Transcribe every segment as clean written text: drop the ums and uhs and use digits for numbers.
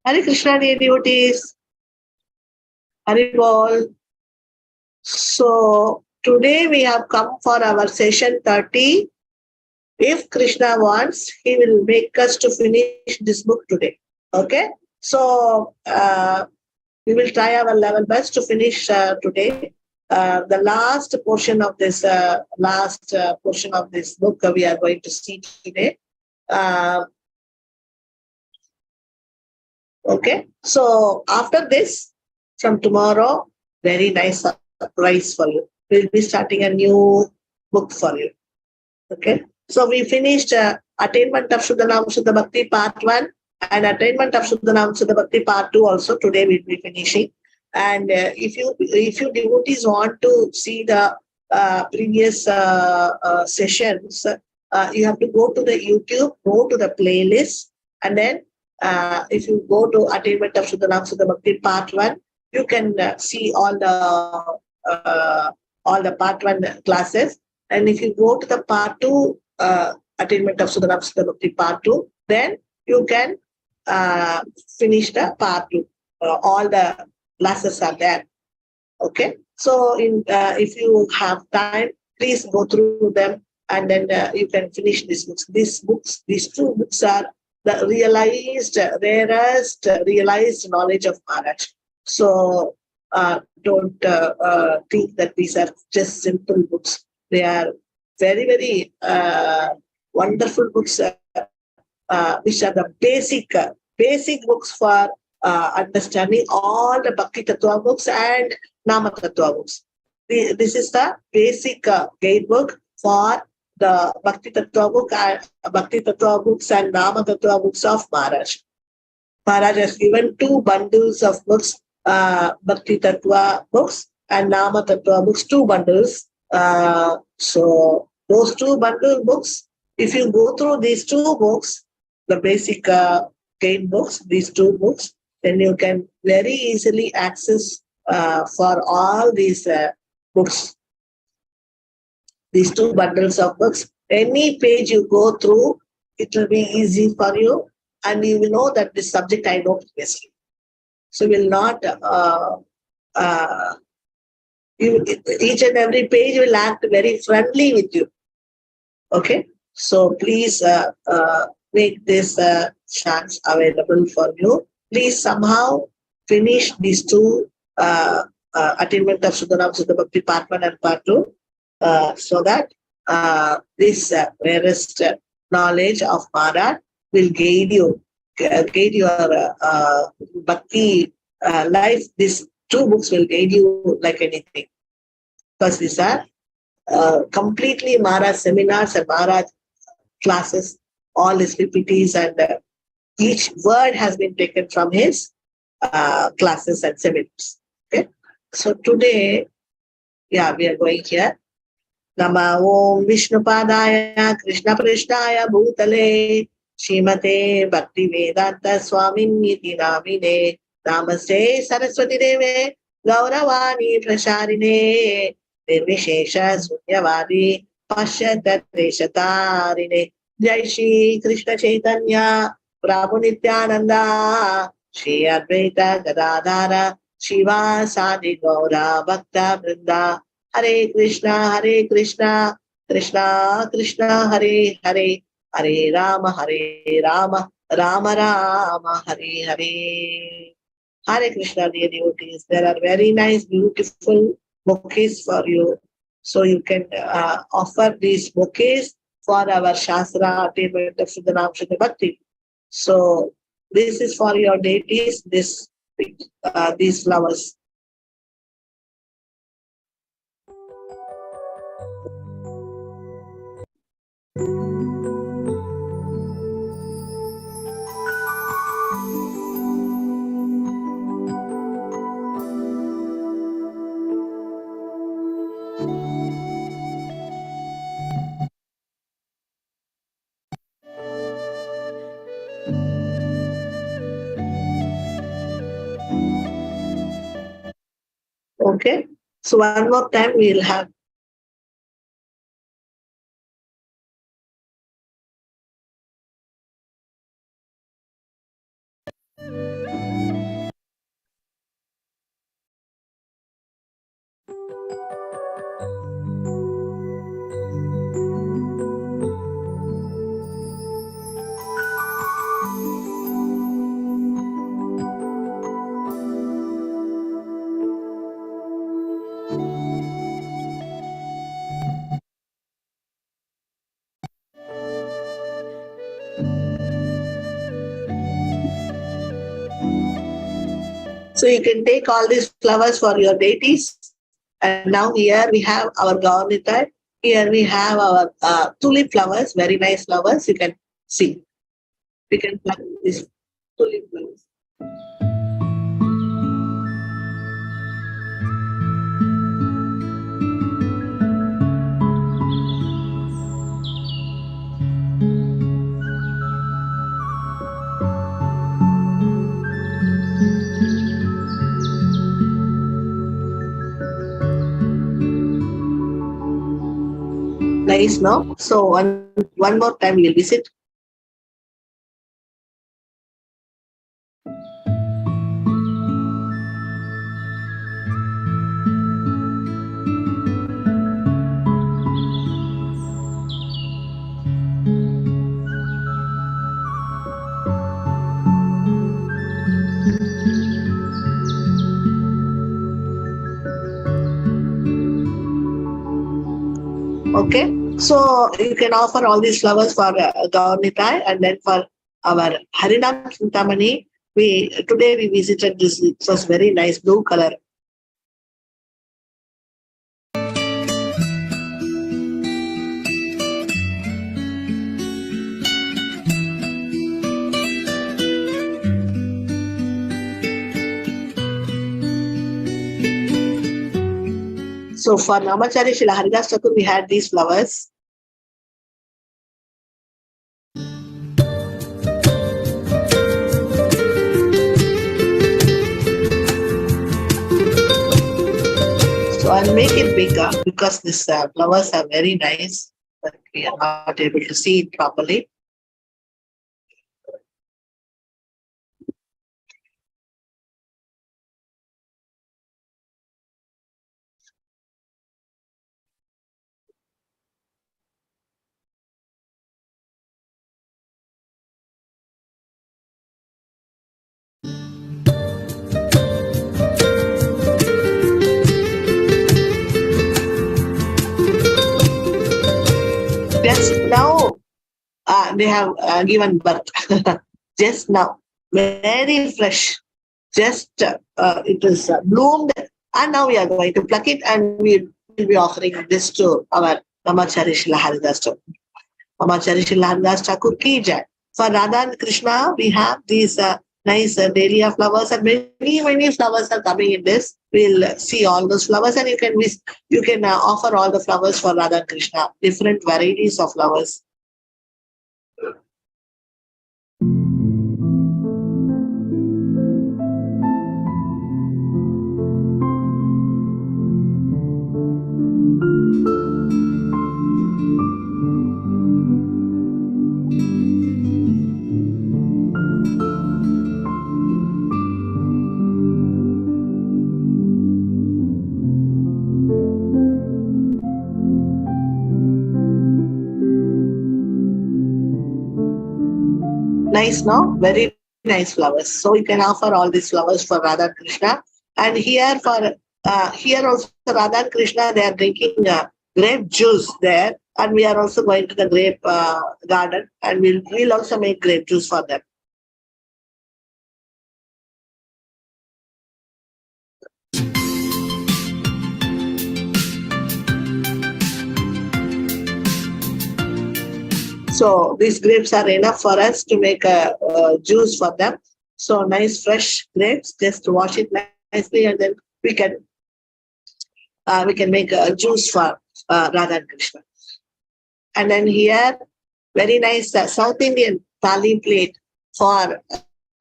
Hare Krishna, dear devotees. Hare Bol. So, today we have come for our session 30. If Krishna wants, he will make us to finish this book today. Okay? So, we will try our level best to finish today. The last portion of this book we are going to see today. Okay, so after this, from tomorrow, very nice surprise for you. We'll be starting a new book for you. Okay, so we finished Attainment of Suddha Suddha Bhakti Part 1 and Attainment of Suddha Suddha Bhakti Part 2 also. Today we'll be finishing. And if you devotees want to see the previous sessions, you have to go to the YouTube, go to the playlist, and then if you go to Attainment of Suddha Suddha Bhakti Part 1, you can see all the Part 1 classes. And if you go to the Part 2, Attainment of Suddha Suddha Bhakti Part 2, then you can finish the Part 2. All the classes are there. Okay. So if you have time, please go through them, and then you can finish these books. These two books are the rarest realized knowledge of Maharaj. So don't think that these are just simple books. They are very, very wonderful books, which are the basic books for understanding all the Bhakti Tattva books and Nama Tattva books. This is the basic guide book for the Bhakti Tattva books and Nama Tattva books of Maharaj. Maharaj has given 2 bundles of books, Bhakti Tattva books and Nama Tattva books, 2 bundles. So those 2 bundle books, if you go through these 2 books, the basic guide books, these 2 books, then you can very easily access for all these books. These 2 bundles of books, any page you go through, it will be easy for you, and you will know that this subject I know previously. So will not each and every page will act very friendly with you. Okay, so please make this chance available for you. Please somehow finish these 2 Attainment of Suddha Suddha Bhakti Part 1 and Part 2, so that this rarest knowledge of Maharaj will guide your Bhakti life. These 2 books will guide you like anything, because these are completely Maharaj seminars and Maharaj classes, all his PPTs, and each word has been taken from his classes and seminars. Okay, so today, we are going here. Nama Om Vishnupadaya Krishna Prishnaya Bhutale Shrimate Bhakti Vedanta Swamini Namine Namaste Saraswati Deve Gauravani Prasharine Nirvishesha Sunyavadi Pashyata Deshatarine Jai Shri Krishna Chaitanya Prabhu Nityananda Shri Advaita Gadadhara Shiva Sadi Gaura Bhakta Vrinda Hare Krishna, Krishna Krishna, Hare Hare, Hare Rama, Rama Rama, Hare Hare. Hare Krishna, dear devotees. There are very nice, beautiful bouquets for you. So you can offer these bouquets for our Shastra Attainment of Suddha Suddha Bhakti. So this is for your deities, these flowers. Okay, so one more time we'll have. So you can take all these flowers for your deities. And now here we have our Gaurnitai. Here we have our tulip flowers, very nice flowers. You can see. We can pluck these tulip flowers. Nice, no? So one more time we'll visit. Okay, so you can offer all these flowers for Gaurnitai, and then for our Harinam Chintamani, today we visited this. It was very nice blue color. So for Namachari Shila Haridas Thakur, we had these flowers. So I'll make it bigger because these flowers are very nice, but we are not able to see it properly. Just now, they have given birth. Just now, very fresh. Just it is bloomed, and now we are going to pluck it, and we will be offering this to our Namachari Shila Haridas Thakur. Namachari Shila Haridas Thakur ki jai. For Radha and Krishna, we have these nice dahlia flowers, and many flowers are coming in this. We'll see all those flowers, and you can offer all the flowers for Radha and Krishna, different varieties of flowers. Nice, no? Very nice flowers. So you can offer all these flowers for Radha and Krishna. And here also Radha and Krishna, they are drinking grape juice there. And we are also going to the grape garden, and we'll also make grape juice for them. So these grapes are enough for us to make a juice for them. So nice fresh grapes, just wash it nicely, and then we can make a juice for Radha and Krishna. And then here, very nice South Indian thali plate for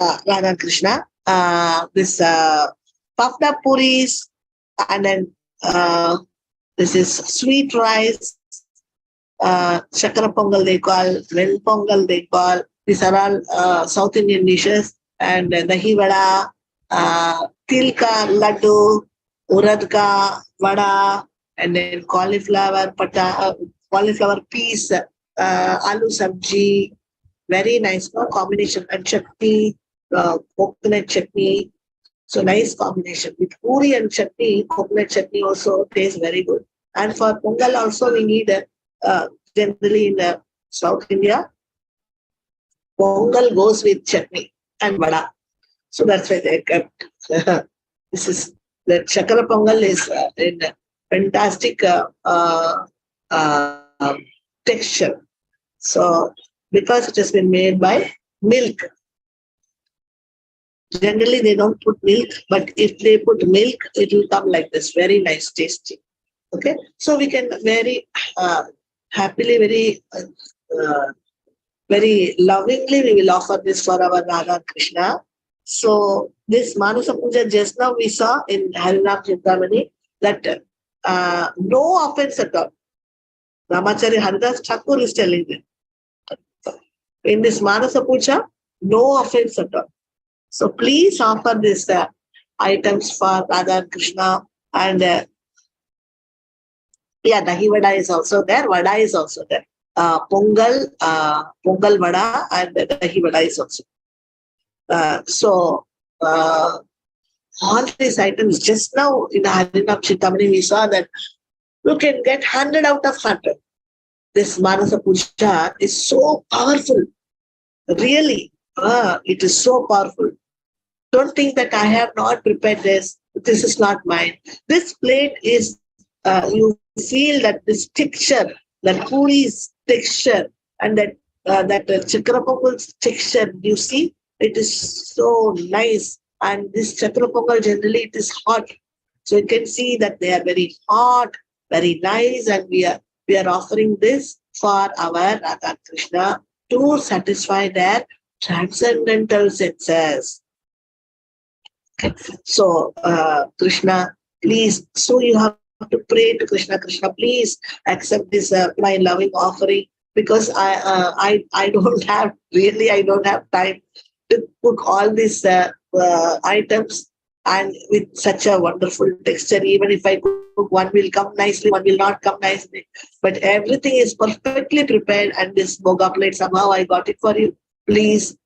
Radha and Krishna. This puffed up puris, and then this is sweet rice. Shakara Pongal they call, Vel Pongal they call. These are all South Indian dishes. And dahi vada, tilka, laddu, uradka, vada, and then cauliflower piece, aloo sabji. Very nice combination. And chutney, coconut chutney. So nice combination. With puri and chutney, coconut chutney also tastes very good. And for Pongal also we need generally in South India, Pongal goes with chutney and vada. So that's why they kept. This is the Chakra Pongal is in fantastic texture. So because it has been made by milk. Generally, they don't put milk, but if they put milk, it will come like this, very nice, tasty. Okay, so we can very happily, very lovingly, we will offer this for our Radha and Krishna. So this Manasa Puja just now we saw in Harinam Chintamani that no offense at all. Ramacharya Haridas Thakur is telling them. In this Manasa Puja, no offense at all. So please offer this items for Radha and Krishna, and dahi vada is also there, vada is also there. Pongal vada and dahi vada is also. So all these items, just now in Harinam Chintamani we saw that you can get 100 out of 100. This Manasa Puja is so powerful. Really, it is so powerful. Don't think that I have not prepared this. This is not mine. This plate is, you feel that this texture, that puri's texture, and that chakra pongal's texture, you see, it is so nice. And this chakra pongal generally it is hot, so you can see that they are very hot, very nice, and we are offering this for our Radha Krishna to satisfy their transcendental senses. So, Krishna, please, so you have to pray to Krishna. Krishna, please accept this my loving offering, because I don't have, really, I don't have time to cook all these items and with such a wonderful texture. Even if I cook, one will come nicely, one will not come nicely. But everything is perfectly prepared, and this boga plate, somehow I got it for you. Please,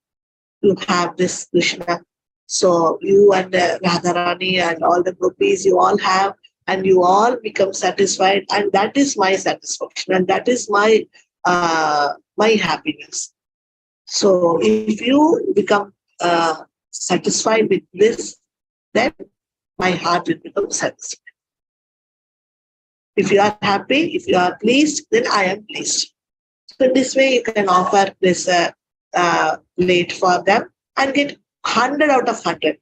you have this, Krishna. So you and Radharani and all the gopis, you all have, and you all become satisfied, and that is my satisfaction, and that is my my happiness. So if you become satisfied with this, then my heart will become satisfied. If you are happy, if you are pleased, then I am pleased. So in this way, you can offer this plate for them and get 100 out of 100.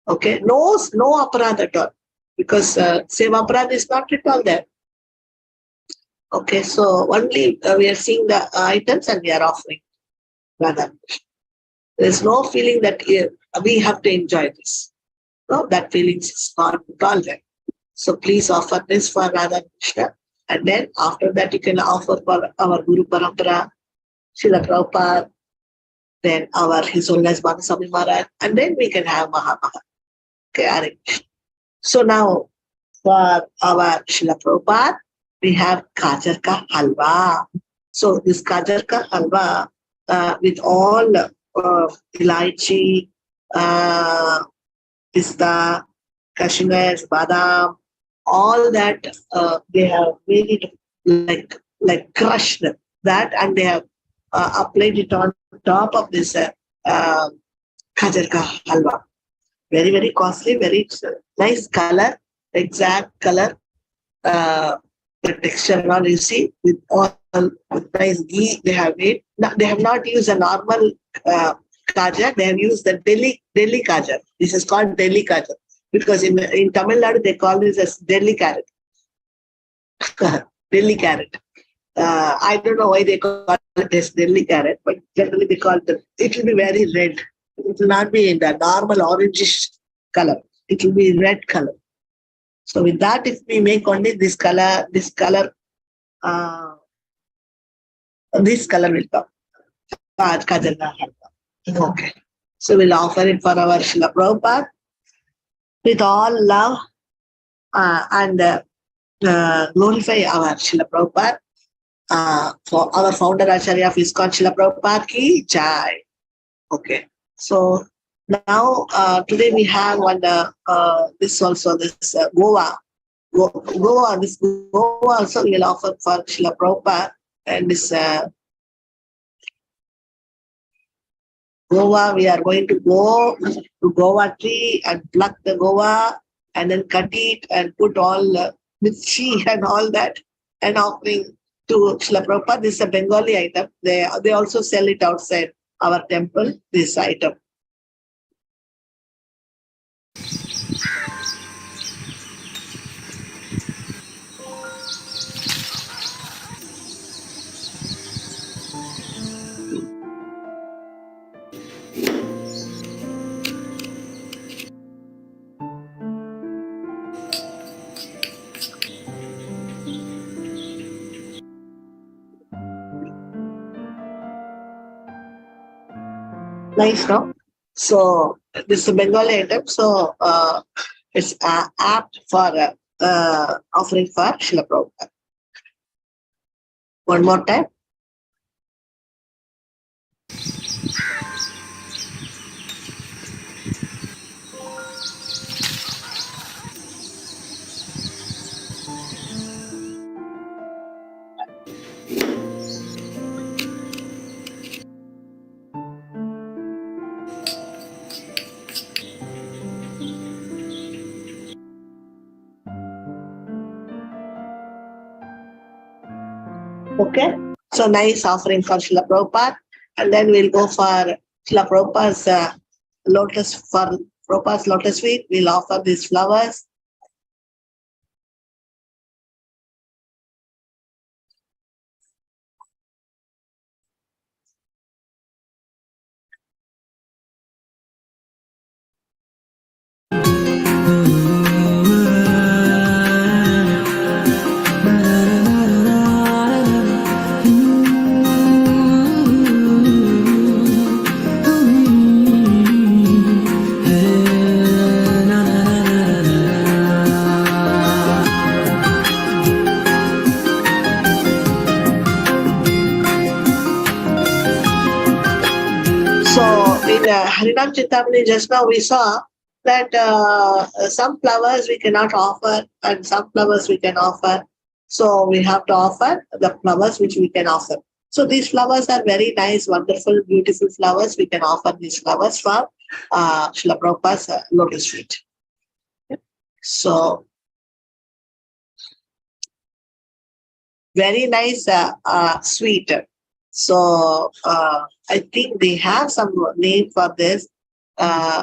Okay, no aparad at all, because same aparad is not at all there. Okay, so only we are seeing the items and we are offering. Rather, there is no feeling that we have to enjoy this. No, that feeling is not at all there. So please offer this for Radha Krishna, and then after that you can offer for our Guru Parampara, Srila Prabhupada, then our His Holiness Bhattacharya Maharaj, and then we can have Maha. Okay, arranged. So now for our Srila Prabhupada, we have Gajar ka halwa. So this Gajar ka halwa with all ilaichi, pista, cashews, badam, all that they have made it like crushed that, and they have applied it on top of this Gajar ka halwa. Very, very costly, very nice color, exact color, the texture and all you see with all with nice ghee they have made. They have not used a normal kajar, they have used the Delhi kajar. This is called Delhi kajar, because in Tamil Nadu they call this as Delhi carrot. Delhi carrot. I don't know why they call it as Delhi carrot, but generally they call it will be very red. It will not be in the normal orangish color. It will be red color. So with that, if we make only this color will come. Okay. So we'll offer it for our Srila Prabhupada with all love and glorify our Srila Prabhupada. For our founder Acharya of ISKCON, Srila Prabhupada ki jai. Okay. So now today we have one this also, this Goa. This Goa also we will offer for Srila Prabhupada, and this Goa, we are going to go to Goa tree and pluck the Goa and then cut it and put all mirchi and all that and offering to Srila Prabhupada. This is a Bengali item. They also sell it outside our temple, this item. Nice, no? So this is a Bengali item. So it's apt for offering for Srila Prabhupada. One more time. Okay, so nice offering for Srila Prabhupada, and then we'll go for Srila Prabhupada's lotus feet. We'll offer these flowers. So in Harinam Chintamani just now we saw that some flowers we cannot offer and some flowers we can offer. So we have to offer the flowers which we can offer. So these flowers are very nice, wonderful, beautiful flowers. We can offer these flowers for Srila Prabhupada's lotus feet. So very nice sweet. So I think they have some name for this.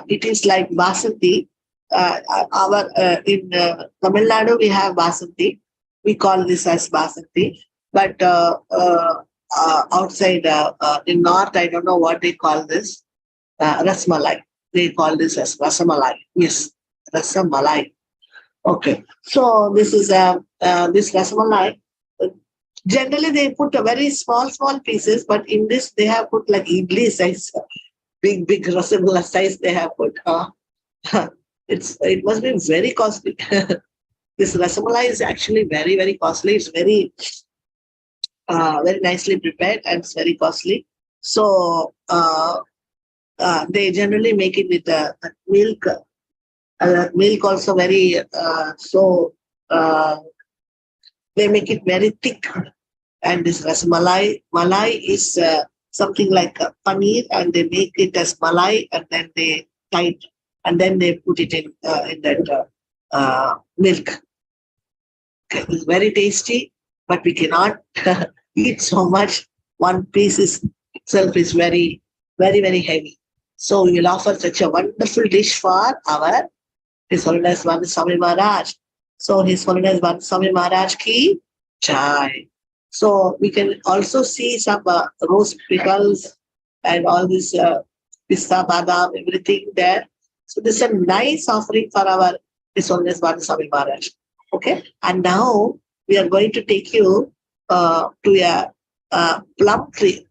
It is like basanti. In Tamil Nadu we have basanti. We call this as basanti. But outside in North, I don't know what they call this. Rasmalai. They call this as rasamalai. Yes, rasamalai. Okay. So this is this rasamalai. Generally, they put a very small pieces, but in this they have put like idli size, big rasgulla size. They have put. It must be very costly. This rasamalai is actually very costly. It's very nicely prepared and it's very costly. So they generally make it with milk. Milk also very they make it very thick. And this rasamalai, malai is something like paneer, and they make it as malai, and then they tie it, and then they put it in that milk. Okay. It's very tasty, but we cannot eat so much. One piece itself is very heavy. So we will offer such a wonderful dish for our His Holiness Bhakti Swami Maharaj. So His Holiness Bhakti Swami Maharaj ki jai. So we can also see some rose pickles and all this pista, badam, everything there. So this is a nice offering for our His Holiness Bhakti Swami Maharaj. Okay, and now we are going to take you to a plum tree.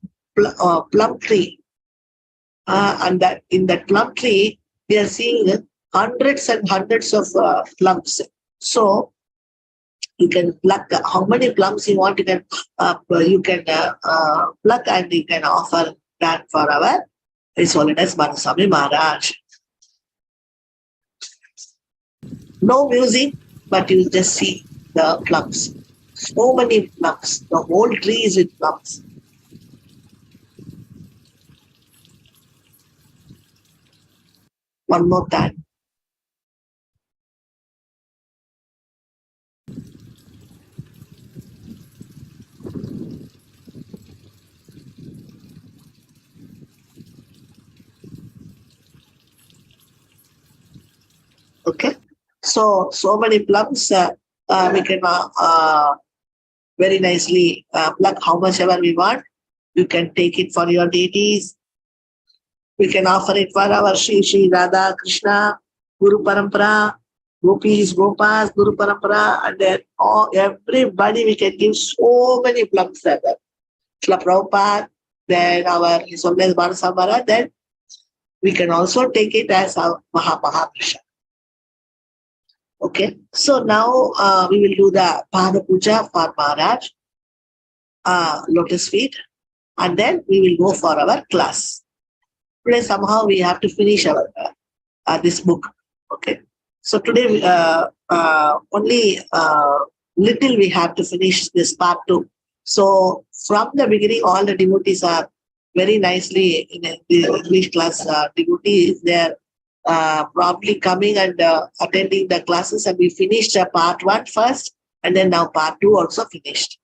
And that in that plum tree we are seeing hundreds and hundreds of plums. So you can pluck how many plums you want. You can pluck and you can offer that for our His Holiness Bhakti Swami Maharaj. No music, but you just see the plums. So many plums. The whole tree is with plums. one more time. Okay. So many plums we can very nicely pluck how much ever we want. You can take it for your deities. We can offer it for our Shri Radha, Krishna, Guru Parampara, Gopis, Gopas, Guru Parampara, and then everybody we can give so many plums there. Srila Prabhupada, then our His Holiness Bharat, then we can also take it as our Mahaprasad. Okay, so now we will do the Pada Puja for Maharaj, lotus feet, and then we will go for our class. Today somehow we have to finish our this book. Okay, so today only little we have to finish this part 2. So from the beginning, all the devotees are very nicely in the English class. Devotees they are probably coming and attending the classes, and we finished part 1 first, and then now part 2 also finished.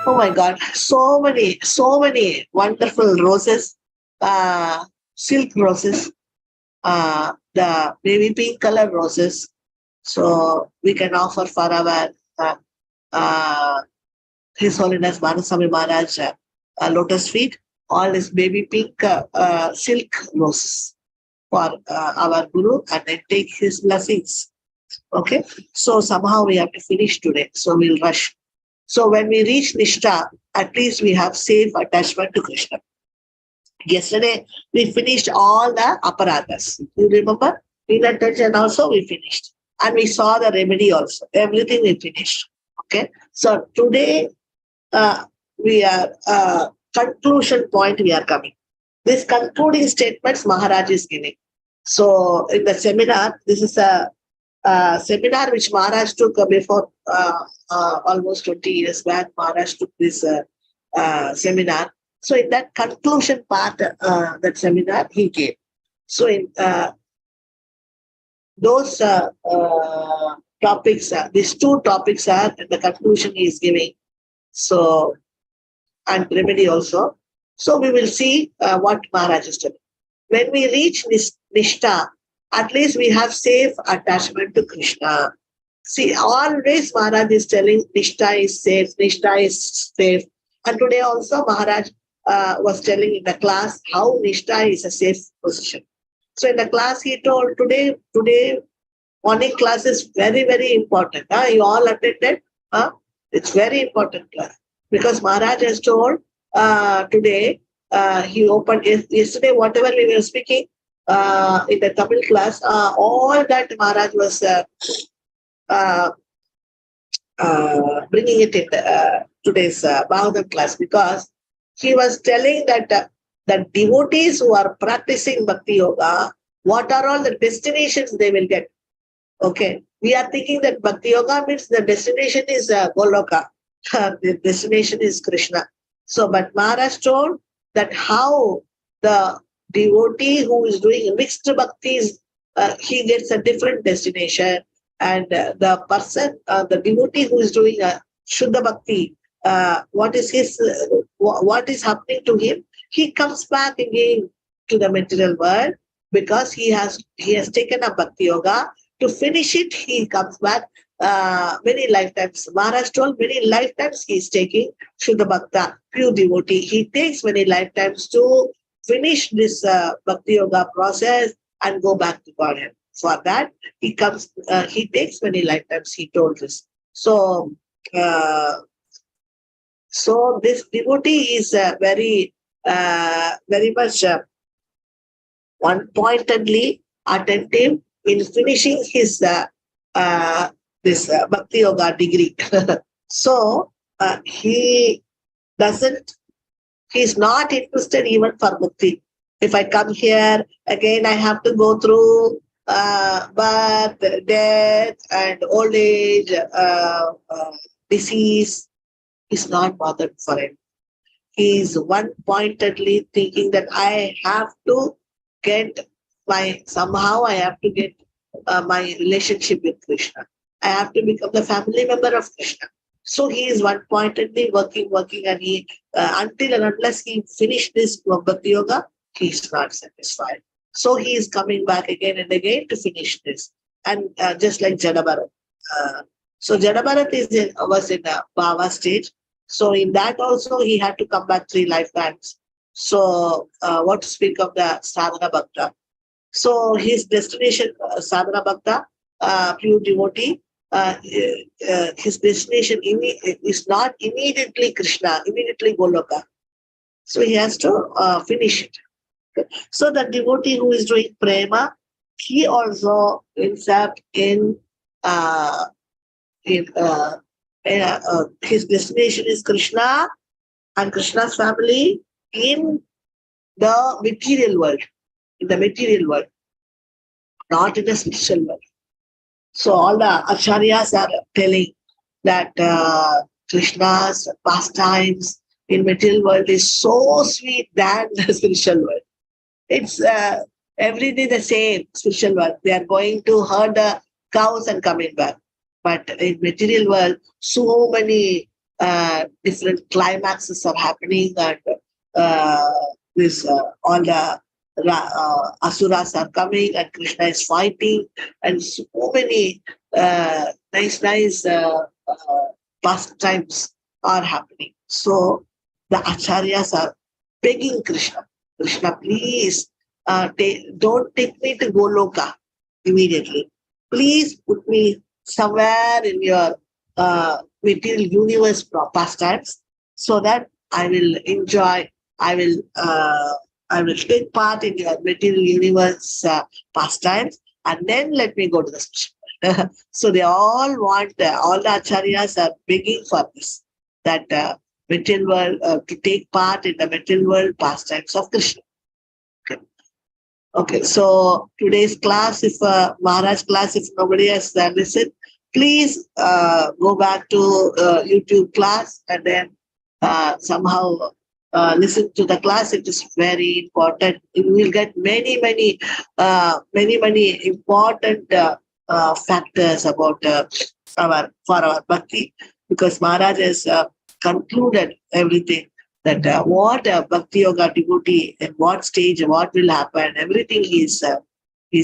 Oh my God, so many wonderful roses, silk roses, the baby pink color roses. So we can offer for our His Holiness Manaswami Maharaj lotus feet, all this baby pink silk roses for our Guru, and then take his blessings. Okay, so somehow we have to finish today, so we'll rush. So when we reach Nishtha, at least we have safe attachment to Krishna. Yesterday, we finished all the aparadhas. You remember? Inattention also we finished. And we saw the remedy also. Everything we finished. Okay. So today, we are, conclusion point we are coming. This concluding statements Maharaj is giving. So in the seminar, this is a seminar which Maharaj took before almost 20 years back. Maharaj took this seminar. So in that conclusion part, that seminar he gave. So in those topics, these 2 topics are the conclusion he is giving. So, and remedy also. So we will see what Maharaj is telling. When we reach Nishtha, at least we have safe attachment to Krishna. See, always Maharaj is telling Nishtha is safe, Nishtha is safe. And today also Maharaj was telling in the class how Nishtha is a safe position. So in the class he told today morning class is very, very important. You all attended? It's very important class. Because Maharaj has told today, he opened yesterday, whatever we were speaking in the Tamil class, all that Maharaj was bringing it in today's Bhagavatam class, because he was telling that the devotees who are practicing Bhakti Yoga, what are all the destinations they will get? Okay, we are thinking that Bhakti Yoga means the destination is Goloka, the destination is Krishna. So, but Maharaj told that how the devotee who is doing mixed bhaktis, he gets a different destination, and the person, the devotee who is doing a Shuddha Bhakti, what is happening to him? He comes back again to the material world, because he has taken up Bhakti Yoga. To finish it, he comes back many lifetimes. Maharaj told many lifetimes he is taking Shuddha Bhakta, pure devotee. He takes many lifetimes to finish this Bhakti Yoga process and go back to Godhead. For that, he takes many lifetimes, he told this. So this devotee is very much one-pointedly attentive in finishing his this Bhakti Yoga degree. So he's not interested even for Mukti. If I come here, again I have to go through birth, death, and old age, disease. He's not bothered for it. He is one-pointedly thinking that I have to get somehow I have to get my relationship with Krishna. I have to become the family member of Krishna. So he is one-pointedly working, and he until and unless he finished this Bhakti Yoga, he is not satisfied. So he is coming back again and again to finish this. And just like Jadabharat. So Jadabharat was in a Bhava stage. So in that also he had to come back 3 lifetimes. So what to speak of the Sadhana Bhakta. So his destination, Sadhana Bhakta, pure devotee, his destination is not immediately Krishna, immediately Goloka. So he has to finish it. Okay. So the devotee who is doing prema, he also ends up in his destination is Krishna and Krishna's family in the material world, not in the spiritual world. So all the acharyas are telling that Krishna's pastimes in material world is so sweet than the spiritual world. It's every day the same spiritual world. They are going to herd the cows and coming back. But in material world, so many different climaxes are happening, and all the asuras are coming, and Krishna is fighting, and so many nice pastimes are happening. So the acharyas are begging Krishna, please don't take me to Goloka immediately. Please put me somewhere in your material universe pastimes, so that I will enjoy. I will take part in your material universe pastimes, and then let me go to the spiritual. So they all want, all the acharyas are begging for this, that material world, to take part in the material world pastimes of Krishna. Okay, so today's class, if Maharaj class, if nobody has listened, please go back to YouTube class and then somehow listen to the class. It is very important. You will get many important factors about our bhakti, because Maharaj has concluded everything, that what a bhakti yoga devotee, at what stage, what will happen, everything he's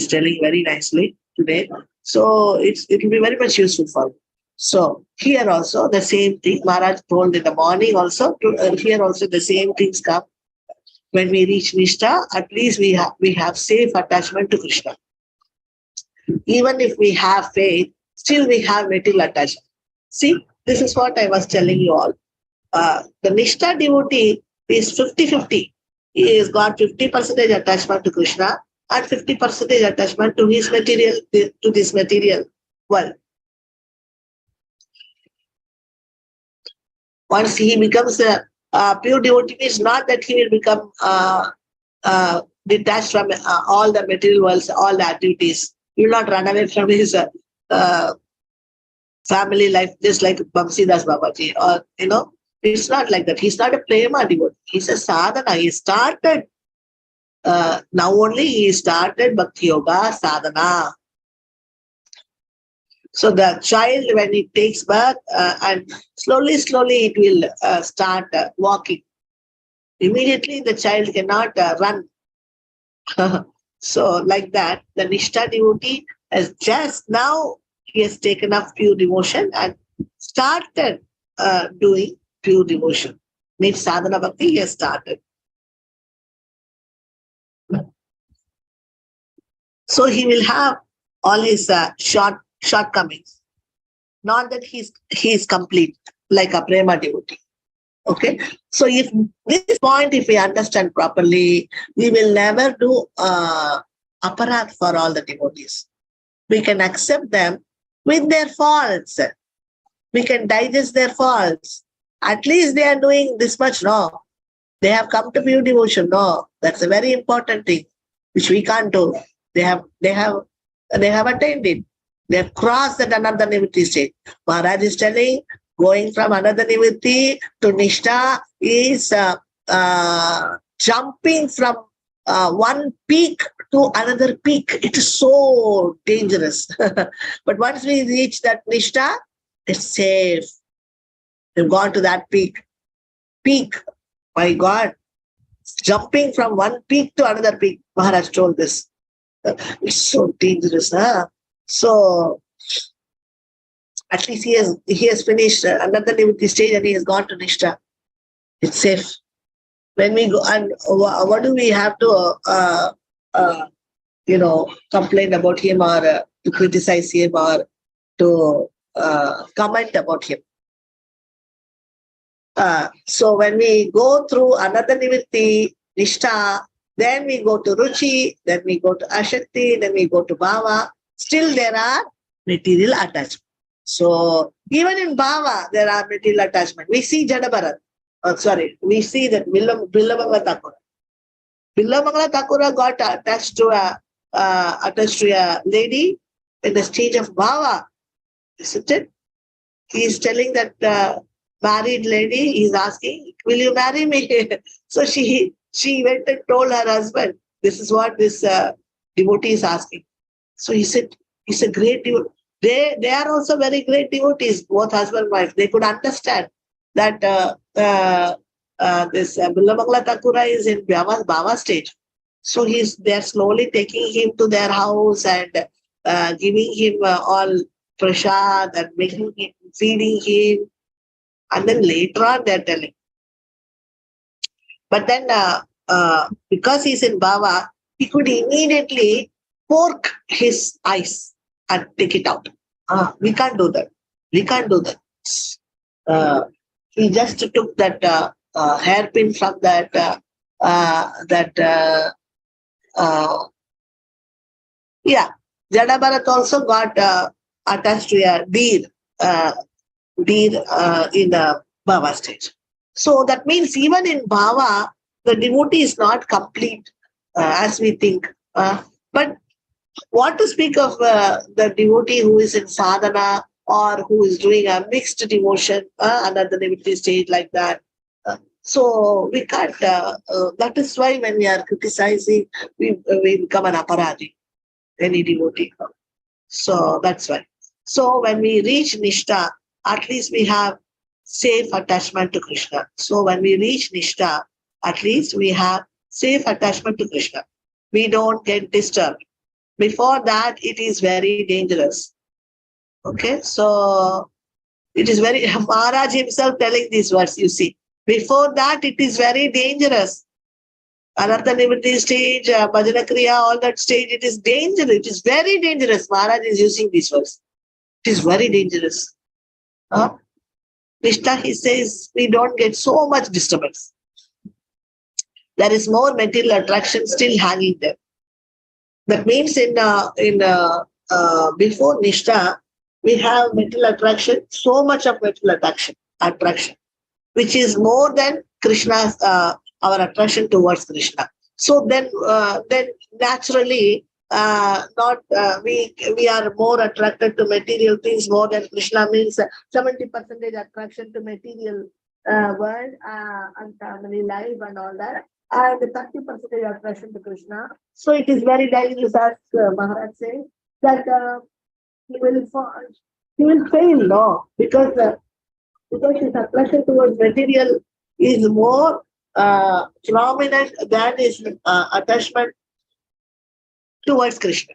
telling very nicely today. So it will be very much useful for you. So here also the same thing Maharaj told in the morning also. Here also the same things come. When we reach Nishtha, at least we have safe attachment to Krishna. Even if we have faith, still we have material attachment. See, this is what I was telling you all. The Nishtha devotee is 50-50. He has got 50% attachment to Krishna and 50% attachment to his material, to this material world. Once he becomes a pure devotee, it's not that he will become detached from all the material worlds, all the activities. He will not run away from his family life, just like Bamsidas Babaji, or it's not like that. He's not a prema devotee. He's a sadhana. He started, now only he started Bhakti Yoga sadhana. So the child, when it takes birth, and slowly it will start walking. Immediately the child cannot run. So like that, the Nishtha devotee has just now, he has taken up pure devotion and started doing pure devotion. Means sadhana bhakti, he has started. So he will have all his shortcomings. Not that he is complete like a prema devotee. Okay. So if this point, if we understand properly, we will never do aparat for all the devotees. We can accept them with their faults. We can digest their faults. At least they are doing this much wrong. They have come to pure devotion. No, that's a very important thing, which we can't do. They have attained it. They have crossed that another nivritti stage. Maharaj is telling, going from another nivritti to Nishtha is jumping from one peak to another peak. It is so dangerous. But once we reach that Nishtha, it's safe. We've gone to that peak. My God, jumping from one peak to another peak. Maharaj told this. It's so dangerous. Huh? So at least he has finished another nivritti stage and he has gone to Nishtha. It's safe. When we go, and what do we have to complain about him or to criticize him or to comment about him? So when we go through another nivritti, Nishtha, then we go to Ruchi, then we go to Ashakti, then we go to Bhava. Still there are material attachment. So even in Bhava, there are material attachment. We see Jadabharat. We see that Billamangala Thakura. Billamangala Thakura got attached to a lady in the stage of Bhava. Isn't it? He is telling that married lady, he is asking, will you marry me? So she went and told her husband, this is what this devotee is asking. So he said, he's a great devotee. They are also very great devotees, both husband and wife. They could understand that this Billamangala Thakura is in Bhava stage. So they're slowly taking him to their house and giving him all prasad and making him, feeding him. And then later on they're telling. But then because he's in Bhava, he could immediately fork his eyes and take it out. We can't do that. We can't do that. He just took that hairpin from that Jadabharat also got attached to a deer in the Bhava stage. So that means even in Bhava, the devotee is not complete as we think. But what to speak of the devotee who is in sadhana or who is doing a mixed devotion under the nivritti stage like that. So we can't, that is why when we are criticizing, we become an aparadi, any devotee. So that's why. So when we reach Nishtha, at least we have safe attachment to Krishna. So when we reach Nishtha, at least we have safe attachment to Krishna. We don't get disturbed. Before that, it is very dangerous. Okay, so it is very, Maharaj himself telling these words, you see. Before that, it is very dangerous. Anartha nivritti stage, bhajana kriya, all that stage, it is dangerous. It is very dangerous. Maharaj is using these words. It is very dangerous. Krishna, he says, we don't get so much disturbance. There is more material attraction still hanging there. That means before Nishtha, we have material attraction, so much of material attraction, which is more than Krishna's, our attraction towards Krishna. So then naturally, we are more attracted to material things more than Krishna, means 70% attraction to material world and family life and all that, and 30% attraction to Krishna. So it is very dangerous, as Maharaj says, that he will fail, no, because his attraction towards material is more prominent than his attachment towards Krishna.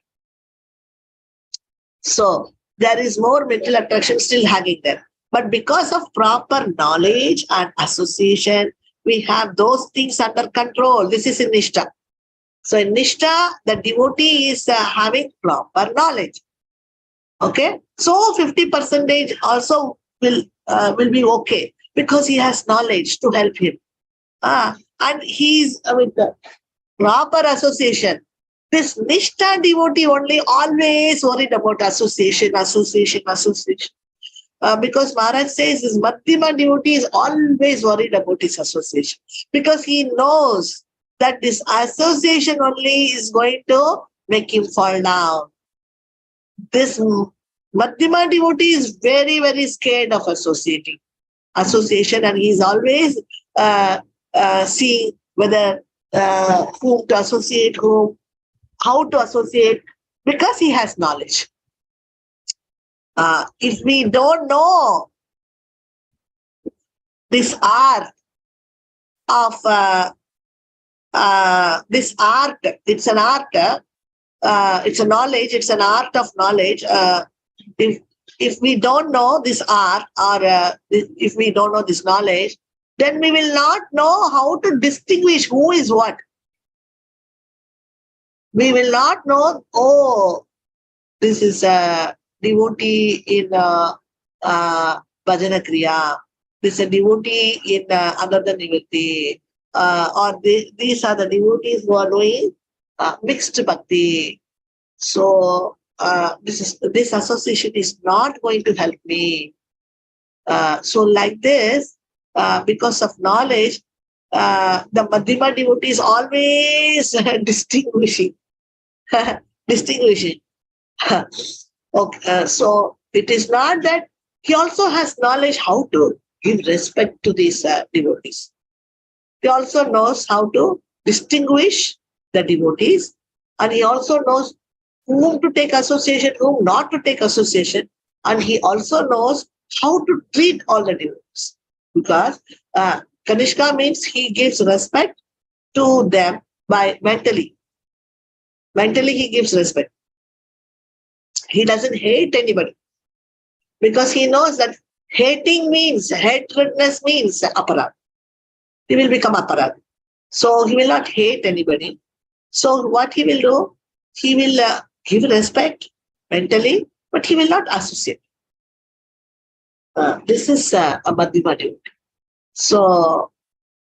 So there is more material attraction still hanging there. But because of proper knowledge and association, we have those things under control. This is in Nishtha. So in Nishtha, the devotee is having proper knowledge. Okay, so 50% also will be okay because he has knowledge to help him. And he is with the proper association. This Nishtha devotee only always worried about association. Because Maharaj says his Madhyama devotee is always worried about his association. Because he knows that this association only is going to make him fall down. This Madhyama devotee is very, very scared of association, and he's always seeing whether whom to associate, how to associate, because he has knowledge. If we don't know this art of this art, it's an art, it's a knowledge, it's an art of knowledge. If we don't know this art, or if we don't know this knowledge, then we will not know how to distinguish who is what. We will not know, oh, this is a devotee in Bhajana Kriya, this is a devotee in another Nivritti, or these are the devotees who are doing mixed bhakti. So this association is not going to help me. So like this, because of knowledge, the Madhyama devotee is always distinguishing. Okay, so it is not that he also has knowledge how to give respect to these devotees. He also knows how to distinguish the devotees, and he also knows whom to take association, whom not to take association, and he also knows how to treat all the devotees. Because Kanishka means he gives respect to them by mentally. Mentally he gives respect. He doesn't hate anybody, because he knows that hatredness means aparad. He will become aparad. So he will not hate anybody. So what he will do? He will give respect mentally, but he will not associate. This is a Madhyama devotee. So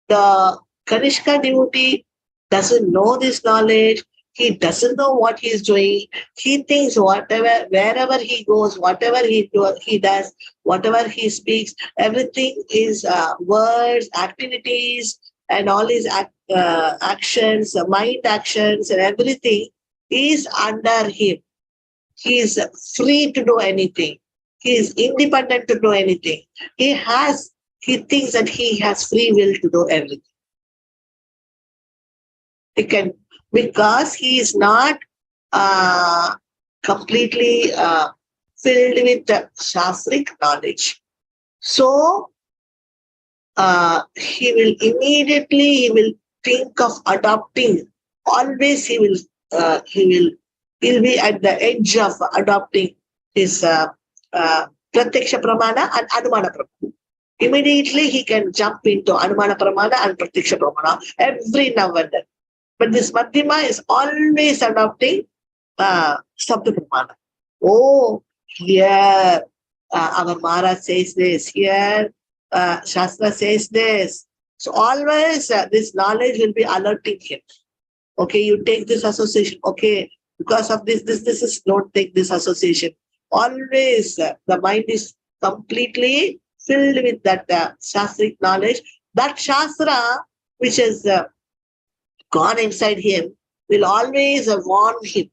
the Kanishka devotee doesn't know this knowledge. He doesn't know what he is doing. He thinks wherever he goes, whatever he does, whatever he speaks, everything is words, activities, and all his actions, mind actions, and everything is under him. He is free to do anything. He is independent to do anything. He thinks that he has free will to do everything. He can, because he is not completely filled with shastric knowledge. So he will think of adopting. Always he'll be at the edge of adopting his Pratyaksha Pramana and Anumana Pramana. Immediately he can jump into Anumana Pramana and Pratyaksha Pramana every now and then. But this Madhyama is always adopting Sabda Pramana. Oh, here our Maharaj says this, here Shastra says this. So always this knowledge will be alerting him. Okay, you take this association. Okay, because of this is, don't take this association. Always the mind is completely filled with that Shastric knowledge. That Shastra which has gone inside him will always warn him,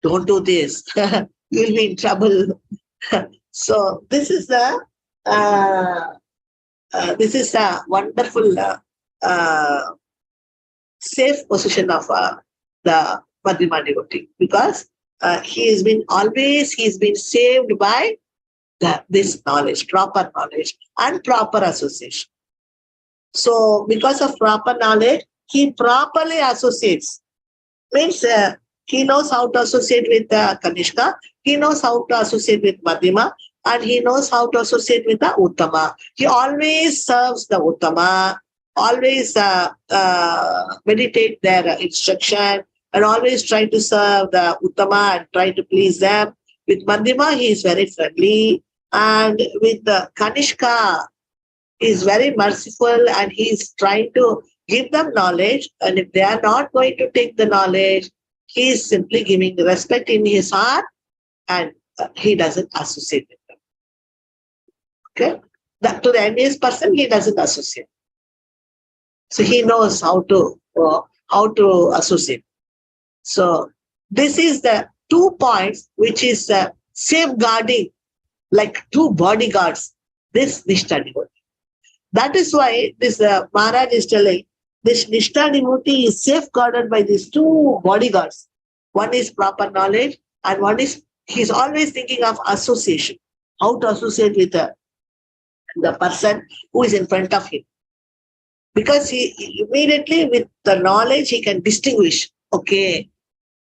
don't do this, you'll be in trouble. So this is a wonderful safe position of the Madhyama devotee, because he's been saved by this knowledge, proper knowledge and proper association. So because of proper knowledge, he properly associates. Means he knows how to associate with Kanishka, he knows how to associate with Madhyama, and he knows how to associate with the Uttama. He always serves the Uttama, always meditate their instruction, and always try to serve the Uttama and try to please them. With Madhyama, he is very friendly, and with the Kanishka, he is very merciful, and he is trying to give them knowledge. And if they are not going to take the knowledge, he is simply giving respect in his heart, and he doesn't associate with them. Okay. To the envious person, he doesn't associate. So he knows how to associate. So this is the 2 points which is safeguarding, like 2 bodyguards, this Nishtha devotee. That is why this Maharaj is telling, this Nishtha devotee is safeguarded by these 2 bodyguards. One is proper knowledge, and one is, he's always thinking of association, how to associate with the person who is in front of him. Because he immediately, with the knowledge, he can distinguish, okay,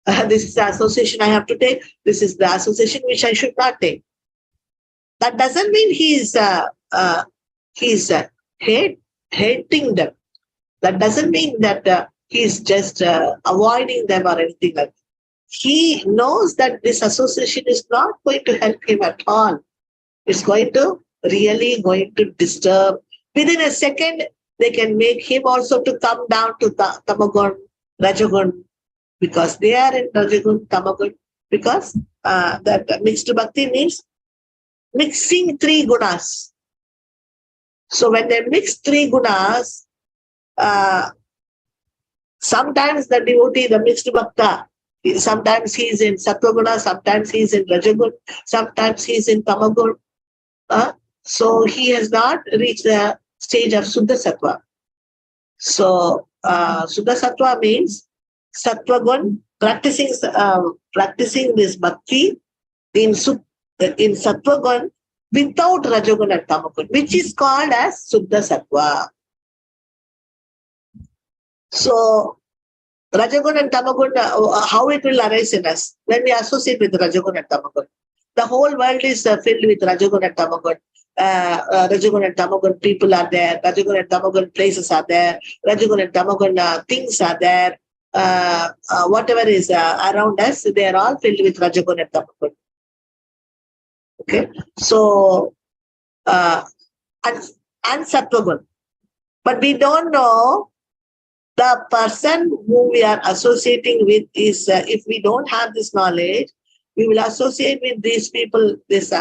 this is the association I have to take, this is the association which I should not take. That doesn't mean he's hating them. That doesn't mean that he's just avoiding them or anything like that. He knows that this association is not going to help him at all. It's going to disturb. Within a second, they can make him also to come down to Tamagun, Rajagun, because they are in Rajagun, Tamagun, because that mixed bhakti means mixing 3 gunas. So when they mix 3 gunas, sometimes the devotee, the mixed bhakta, sometimes he is in Sattva-guna, sometimes he is in Rajagun, sometimes he is in Tamagun. So he has not reached the stage of Suddha Sattva. So Suddha Sattva means Sattva-gun, practicing this bhakti in Sattva-gun without Rajagun and Tamagun, which is called as Suddha Sattva. So Rajagun and Tamagun, how it will arise in us when we associate with Rajagun and Tamagun. The whole world is filled with Rajagun and Tamagun. Rajagun and Tamagun people are there. Rajagun and Tamagun places are there. Rajagun and Tamagun things are there. Whatever is around us, they are all filled with Rajagun and Tamagun. Okay, so and Sattvagun, but we don't know the person who we are associating with is. If we don't have this knowledge, we will associate with these people, this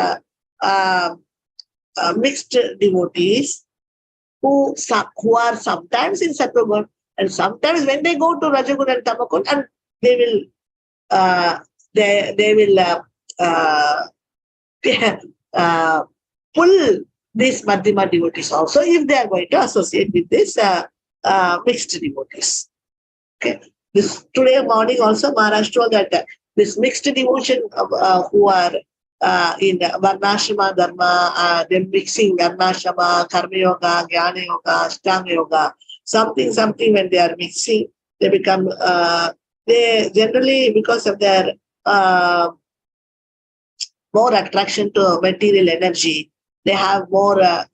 mixed devotees who are sometimes in Sattvagun, and sometimes when they go to Rajagun and Tamagun, and they will pull these Madhyama devotees also, if they are going to associate with this mixed devotees. Okay. This today morning also Maharaj told that this mixed devotion who are in Varnashrama Dharma, they're mixing Varnashrama, Karma Yoga, Jnana Yoga, Ashtanga Yoga, something when they are mixing, they become, they generally, because of their more attraction to material energy, they have more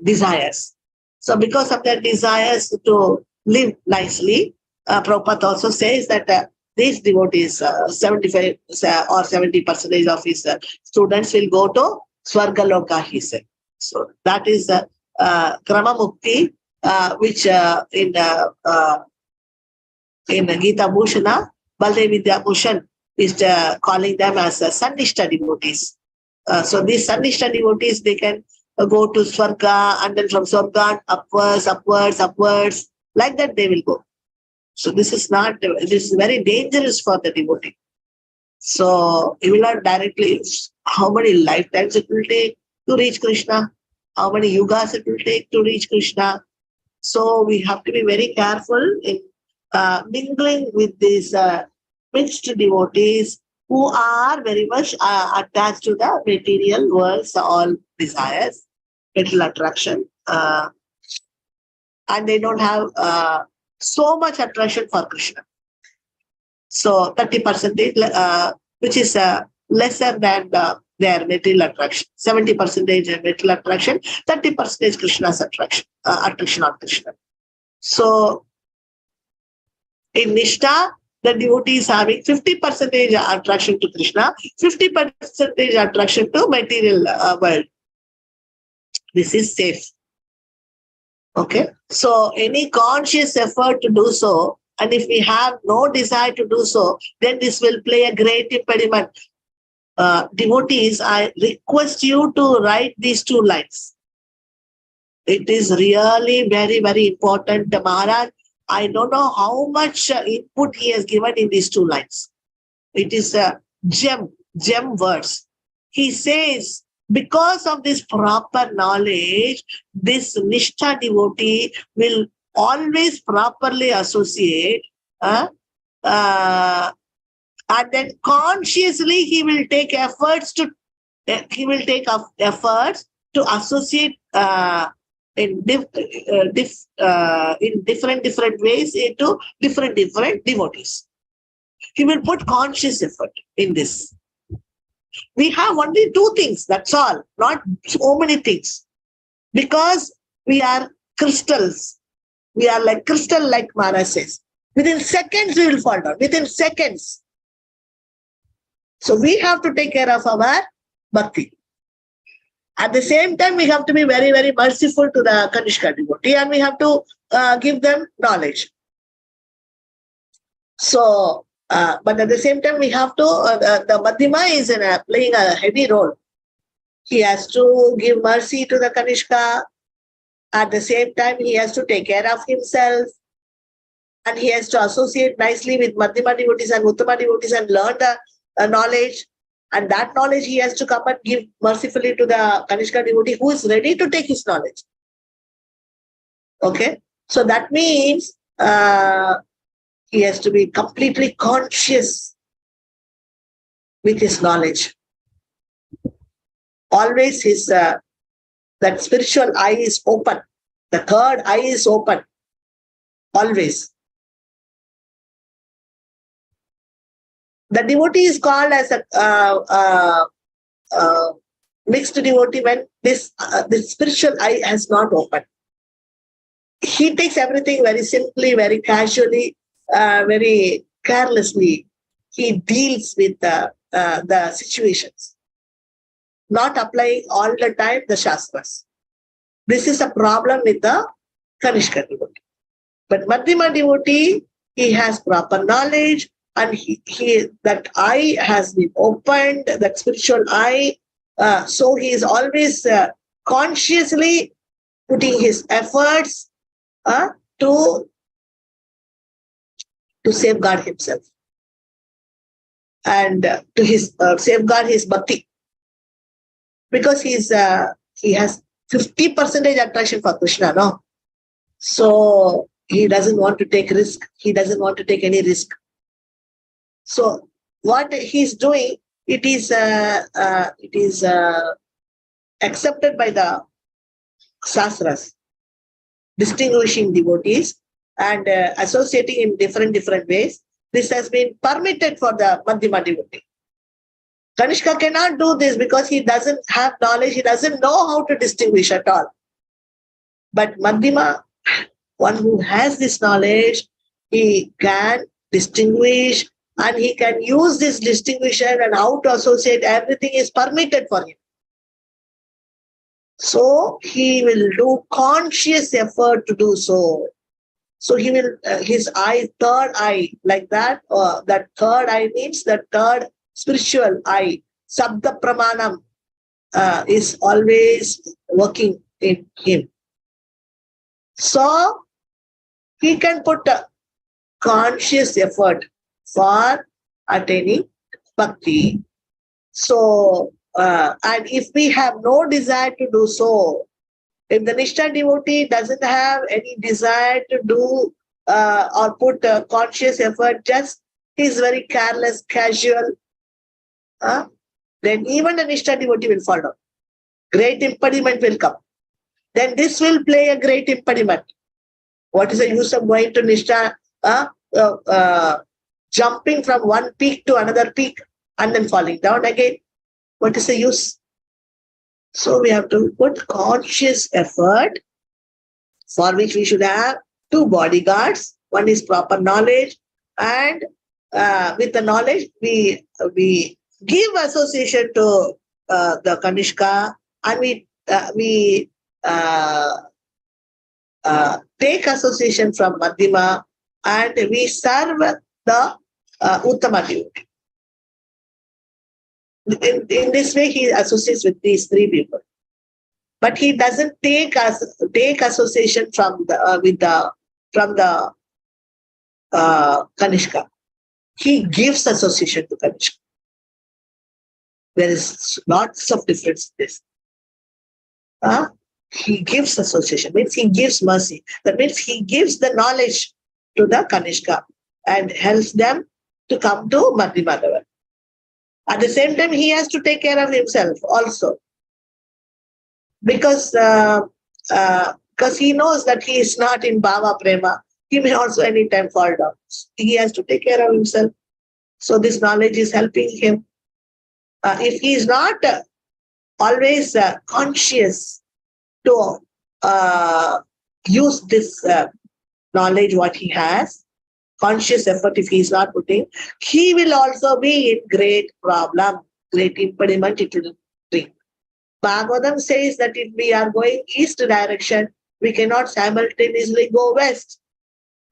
desires. So because of their desires to live nicely, Prabhupada also says that these devotees, 75 or 70% of his students will go to Swarga Loka, he said. So that is the Krama Mukti, which in Gita Bhushana, Baldev Vidya Bhushan is calling them as Sannishta devotees. So these Sannishta devotees, they can go to Swarga, and then from Swarga upwards, like that they will go. So this is very dangerous for the devotee. So he will not directly, how many lifetimes it will take to reach Krishna, how many yugas it will take to reach Krishna. So we have to be very careful in mingling with these mixed devotees who are very much attached to the material world's all desires, material attraction, and they don't have so much attraction for Krishna. So 30%, which is lesser than their material attraction. 70% material attraction, 30% Krishna's attraction on Krishna. So in Nishtha, the devotee is having 50% attraction to Krishna, 50% attraction to material world. This is safe. Okay. So any conscious effort to do so, and if we have no desire to do so, then this will play a great impediment. devotees, I request you to write these 2 lines. It is really very, very important. Maharaj, I don't know how much input he has given in these 2 lines. It is a gem words. He says, because of this proper knowledge, this Nishtha devotee will always properly associate, and then consciously he will take efforts to associate in different ways into different devotees. He will put conscious effort in this. We have only 2 things, that's all, not so many things. Because we are crystals. We are like crystal, like Mara says. Within seconds, we will fall down. Within seconds. So we have to take care of our bhakti. At the same time, we have to be very, very merciful to the Kanishka devotee, and we have to give them knowledge. So, but at the same time, we have to, the Madhyama is playing a heavy role. He has to give mercy to the Kanishka. At the same time, he has to take care of himself. And he has to associate nicely with Madhyama devotees and Uttama devotees and learn the knowledge. And that knowledge he has to come and give mercifully to the Kanishka devotee who is ready to take his knowledge. Okay? So that means he has to be completely conscious with his knowledge. Always his that spiritual eye is open. The third eye is open. Always. The devotee is called as a mixed devotee when this spiritual eye has not opened. He takes everything very simply, very casually, very carelessly. He deals with the situations, not applying all the time the Shastras. This is a problem with the Kanishka devotee. But Madhyama devotee, he has proper knowledge, and he that eye has been opened, that spiritual eye. So he is always consciously putting his efforts to safeguard himself and to his safeguard his bhakti, because he has 50% attraction for Krishna, no? So he doesn't want to take risk. He doesn't want to take any risk. So what he's doing, it is accepted by the Shastras, distinguishing devotees and associating in different ways. This has been permitted for the Madhyama devotee. Kanishka cannot do this because he doesn't have knowledge. He doesn't know how to distinguish at all. But Madhyama, one who has this knowledge, he can distinguish, and he can use this distinction and how to associate. Everything is permitted for him. So he will do conscious effort to do so. So he will, his eye, third eye, like that, that third eye means the third spiritual eye, Sabda Pramanam, is always working in him. So he can put a conscious effort for attaining bhakti. So, and if we have no desire to do so, if the Nishtha devotee doesn't have any desire to do or put a conscious effort, just he's very careless, casual, then even the Nishtha devotee will fall down. Great impediment will come. Then this will play a great impediment. What is the use of going to Nishtha, jumping from one peak to another peak and then falling down again? What is the use? So we have to put conscious effort, for which we should have 2 bodyguards. One is proper knowledge, and with the knowledge we give association to the Kanishka, and we take association from Madhyama, and we serve the Uttama devotee. In this way, he associates with these three people. But he doesn't take association from the Kanishka. He gives association to Kanishka. There is lots of difference in this. He gives association, means he gives mercy. That means he gives the knowledge to the Kanishka and helps them to come to Madhya. At the same time, he has to take care of himself also. Because he knows that he is not in Bhava Prema. He may also anytime fall down. He has to take care of himself. So this knowledge is helping him. If he is not always conscious to use this knowledge what he has, conscious effort if he is not putting, he will also be in great problem, great impediment it will bring. Bhagavatam says that if we are going east direction, we cannot simultaneously go west.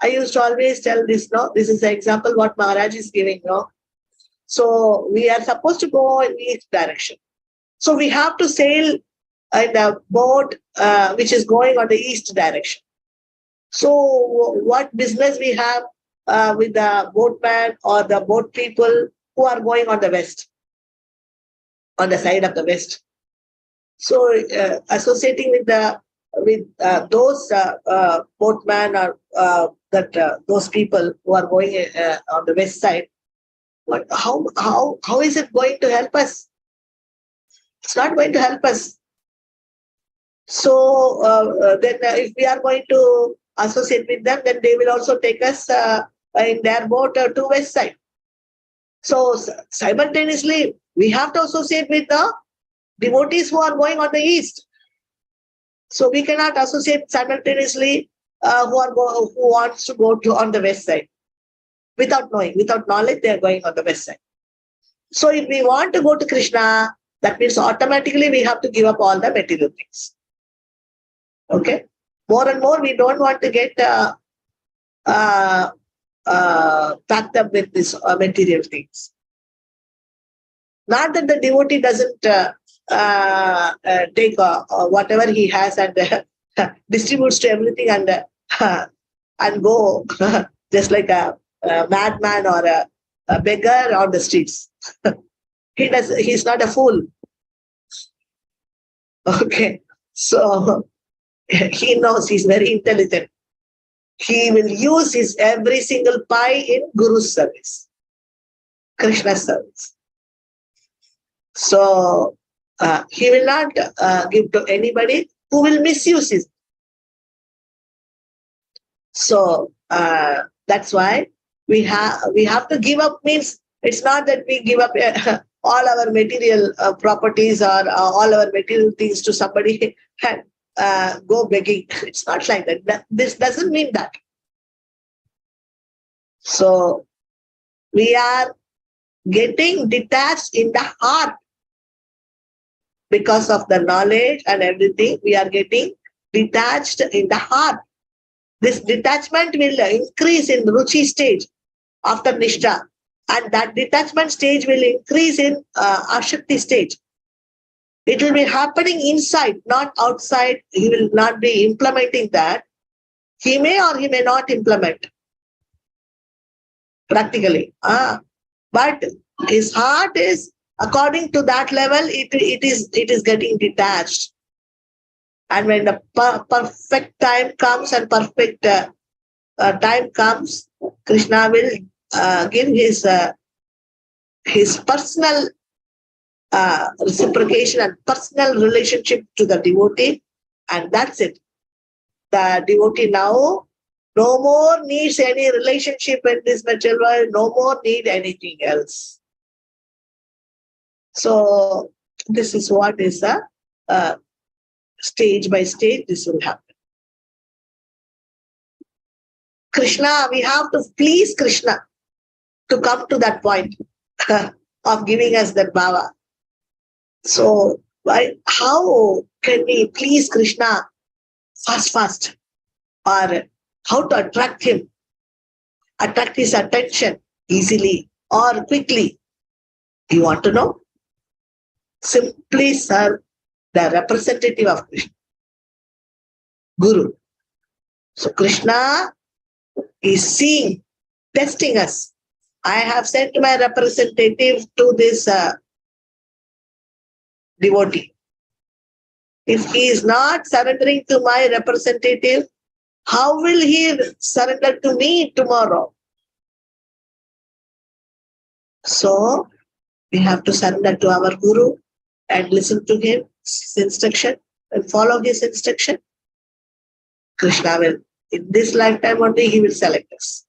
I used to always tell this, no? This is the example what Maharaj is giving, no? So we are supposed to go in east direction. So we have to sail in a boat which is going on the east direction. So what business we have with the boatman or the boat people who are going on the west, on the side of the west? So associating with those boatmen or those people who are going on the west side, but how is it going to help us? It's not going to help us. So then if we are going to associate with them, then they will also take us in their boat to west side. So simultaneously, we have to associate with the devotees who are going on the east. So we cannot associate simultaneously who wants to go to on the west side. Without knowing, without knowledge, they are going on the west side. So if we want to go to Krishna, that means automatically we have to give up all the material things. Okay? More and more, we don't want to get packed up with these material things. Not that the devotee doesn't take whatever he has and distributes to everything and go just like a madman or a beggar on the streets. He's not a fool. Okay. So he knows, he's very intelligent. He will use his every single pie in Guru's service, Krishna's service. So he will not give to anybody who will misuse it. So that's why we have to give up. Means it's not that we give up all our material properties or all our material things to somebody and go begging. It's not like that. This doesn't mean that. So we are getting detached in the heart because of the knowledge and everything. We are getting detached in the heart. This detachment will increase in Ruchi stage after Nishtha. And that detachment stage will increase in Ashakti stage. It will be happening inside, not outside. He will not be implementing that. He may or he may not implement practically. But his heart is, according to that level, it is getting detached. And when the perfect time comes and perfect time comes, Krishna will give his personal reciprocation and personal relationship to the devotee, and that's it. The devotee now no more needs any relationship in this material world, no more need anything else. So this is what is a stage by stage this will happen. Krishna, we have to please Krishna to come to that point of giving us that bhava. So how can we please Krishna fast, or how to attract him, attract his attention easily or quickly? You want to know? Simply serve the representative of Krishna, Guru. So Krishna is seeing, testing us. I have sent my representative to this devotee. If he is not surrendering to my representative, how will he surrender to me tomorrow? So we have to surrender to our Guru and listen to his instruction and follow his instruction. Krishna will, in this lifetime only, he will select us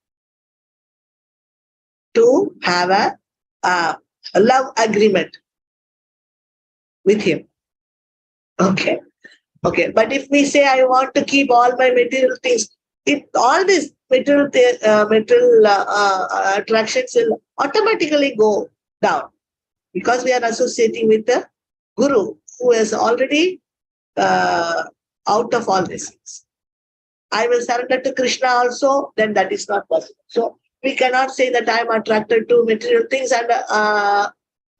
to have a love agreement with him. Okay. Okay. But if we say, I want to keep all my material things, all these material attractions will automatically go down because we are associating with the Guru who is already out of all these things. I will surrender to Krishna also, then that is not possible. So we cannot say that I am attracted to material things and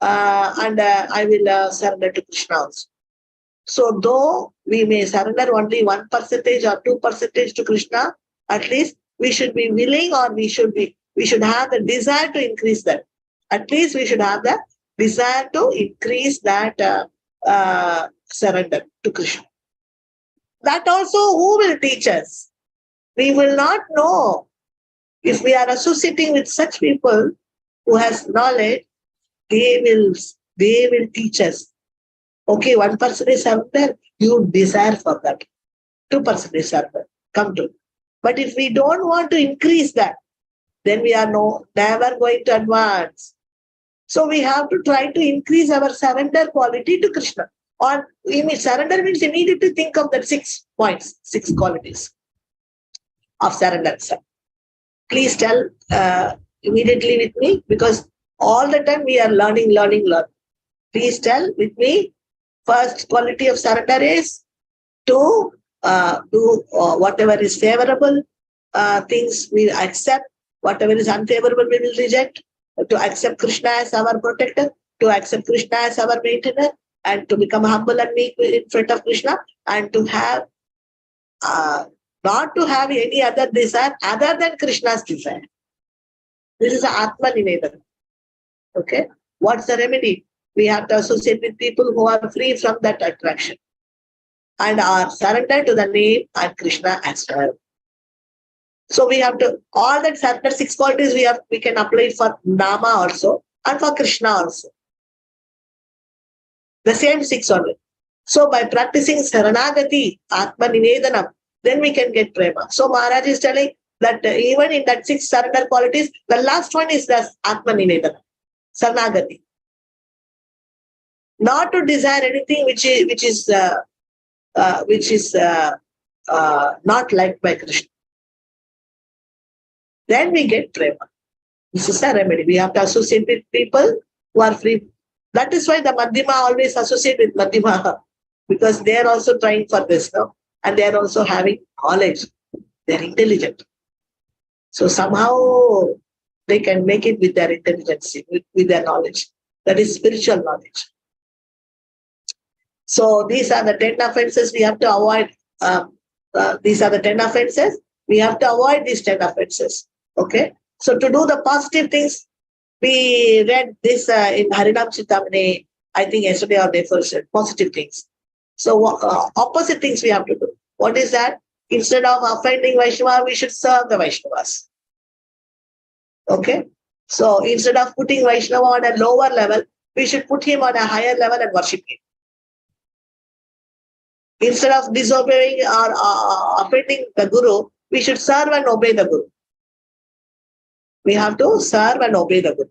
I will surrender to Krishna also. So though we may surrender only 1% or 2% to Krishna, at least we should be willing, or we should have the desire to increase that. At least we should have the desire to increase that surrender to Krishna. That also who will teach us? We will not know. If we are associating with such people who has knowledge, they will teach us. Okay, 1% is surrender, you desire for that. 2% is surrender, come to. But if we don't want to increase that, then we are never going to advance. So we have to try to increase our surrender quality to Krishna. Or surrender means you need to think of that 6 points, 6 qualities of surrender. Please tell immediately with me, because all the time we are learning. Please tell with me. First quality of surrender is to do whatever is favorable things we accept, whatever is unfavorable we will reject, to accept Krishna as our protector, to accept Krishna as our maintainer, and to become humble and meek in front of Krishna, and to have not to have any other desire other than Krishna's desire. This is Atma Nivedana. Okay? What's the remedy? We have to associate with people who are free from that attraction and are surrendered to the name and Krishna as well. So we have to, all that surrender 6 qualities we can apply for Nama also and for Krishna also. The same 6 only. So by practicing Saranagati, Atma Nivedanam, then we can get Prema. So Maharaj is telling that even in that 6 surrender qualities, the last one is the Atma Nivedanam, Saranagati. Not to desire anything which is not liked by Krishna. Then we get Prema. This is a remedy. We have to associate with people who are free. That is why the Madhyama always associate with Madhyama, because they are also trying for this now, and they are also having knowledge. They are intelligent. So somehow they can make it with their intelligence, with their knowledge. That is spiritual knowledge. So these are the 10 offenses we have to avoid. These are the 10 offenses. We have to avoid these 10 offenses. Okay. So to do the positive things, we read this in Harinam Chittamani, I think yesterday or day before, positive things. So opposite things we have to do. What is that? Instead of offending Vaishnava, we should serve the Vaishnavas. Okay. So instead of putting Vaishnava on a lower level, we should put him on a higher level and worship him. Instead of disobeying or offending the Guru, we should serve and obey the Guru. We have to serve and obey the Guru.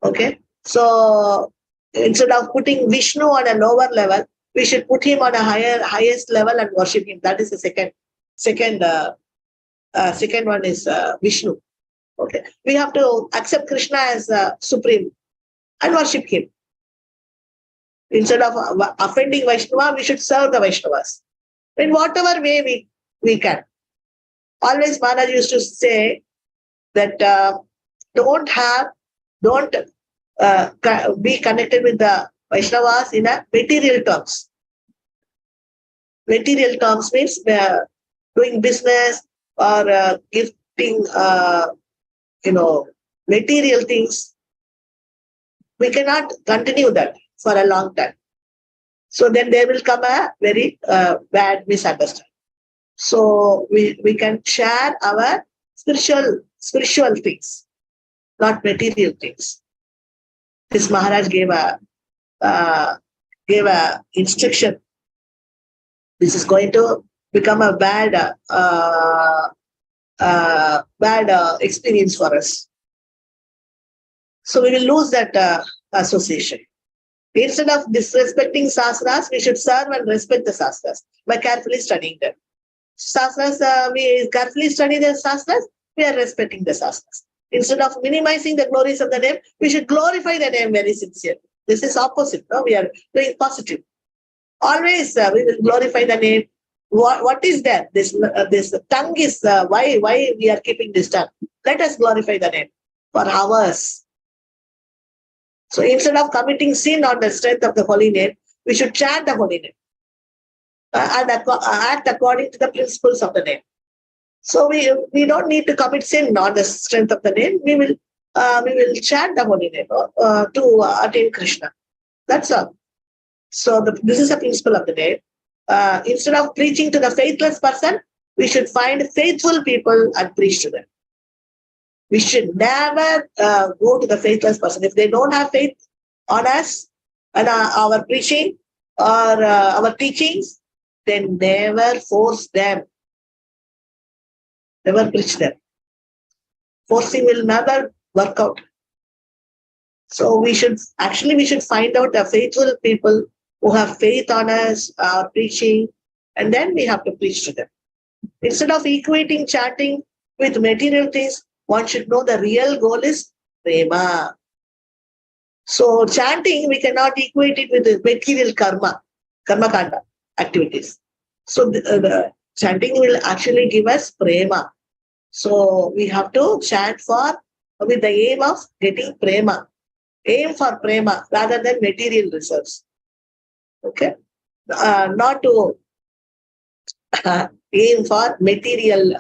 Okay. So instead of putting Vishnu on a lower level, we should put him on a highest level and worship him. That is the second one is Vishnu. Okay. We have to accept Krishna as supreme and worship him. Instead of offending Vaishnava, we should serve the Vaishnavas in whatever way we can. Always Maharaj used to say that don't be connected with the Vaishnavas in a material terms. Material terms means doing business or gifting, material things. We cannot continue that for a long time. So then there will come a very bad misunderstanding. So we can share our spiritual things, not material things. This Maharaj gave a instruction. This is going to become a bad experience for us. So we will lose that association. Instead of disrespecting sastras, we should serve and respect the sastras by carefully studying them. Sastras, we carefully study the sastras, we are respecting the sastras. Instead of minimizing the glories of the name, we should glorify the name very sincerely. This is opposite. No? We are doing positive. Always we will glorify the name. What is that? This tongue is why we are keeping this tongue. Let us glorify the name for hours. So instead of committing sin on the strength of the holy name, we should chant the holy name and act according to the principles of the name. So we don't need to commit sin on the strength of the name. We will chant the holy name to attain Krishna. That's all. So this is a principle of the name. Instead of preaching to the faithless person, we should find faithful people and preach to them. We should never go to the faithless person. If they don't have faith on us and our preaching or our teachings, then never force them. Never preach them. Forcing will never work out. So we should find out the faithful people who have faith on us, our preaching, and then we have to preach to them. Instead of equating chanting with material things, one should know the real goal is prema. So chanting, we cannot equate it with the material karma kanda activities. So the chanting will actually give us prema. So we have to chant with the aim of getting prema. Aim for prema rather than material results. Okay? Not to aim for material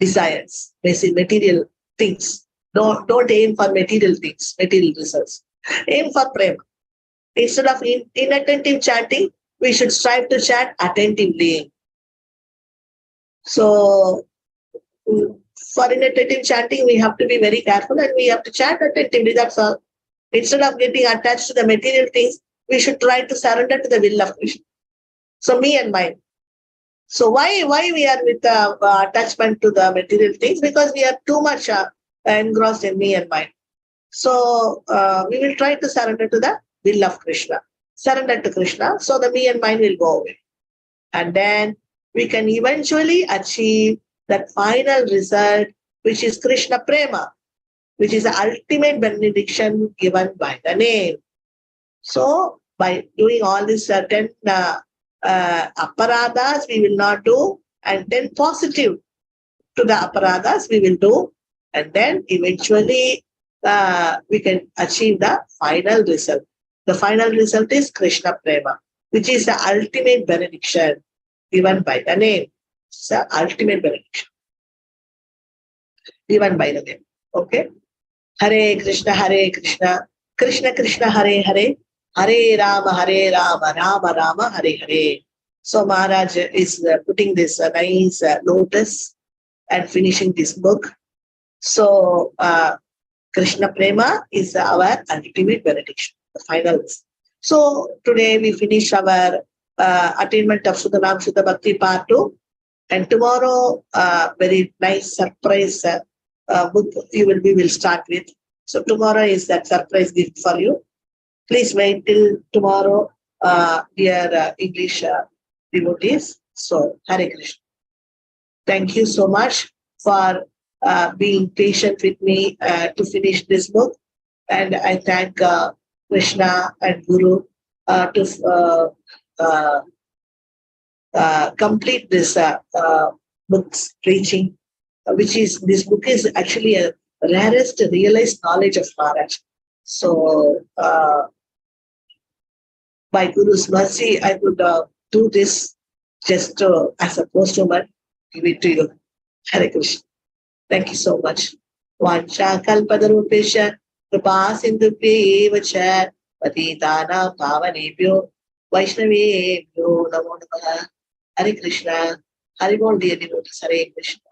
desires, basically material things. Don't aim for material things, material results. Aim for prema. Instead of inattentive chanting, we should strive to chant attentively. So for inattentive chanting, we have to be very careful and we have to chant attentively. That's all. Instead of getting attached to the material things, we should try to surrender to the will of Krishna. So me and mine. So why we are with attachment to the material things? Because we are too much engrossed in me and mine. So we will try to surrender to the will of Krishna. Surrender to Krishna, so the me and mine will go away. And then we can eventually achieve that final result, which is Krishna Prema, which is the ultimate benediction given by the name. So by doing all these 10 aparadas, we will not do, and 10 positive to the aparadas we will do, and then eventually we can achieve the final result. The final result is Krishna Prema, which is the ultimate benediction given by the name. It's the ultimate benediction given by the name. Okay? Hare Krishna, Krishna Krishna, Hare Hare, Hare Rama, Rama Rama, Hare Hare. So Maharaj is putting this nice lotus and finishing this book. So Krishna Prema is our ultimate benediction, the final. So today we finish our Attainment of Suddha Suddha Bhakti Part 2, and tomorrow very nice surprise book we will start with. So tomorrow is that surprise gift for you. Please wait till tomorrow, dear English devotees. So Hare Krishna. Thank you so much for being patient with me to finish this book, and I thank Krishna and Guru to complete this book's preaching, this book is actually a rarest realized knowledge of Maharaj. So, by Guru's mercy, I could do this just as a posthuman. Give it to you. Hare Krishna. Thank you so much. Vancha kalpadarupesha kripa sindhubhyev cha patitana pavanebhyo vaishnavebhyo namo namaha. Hare Krishna. Hare Bol dear devotees. Hare Krishna.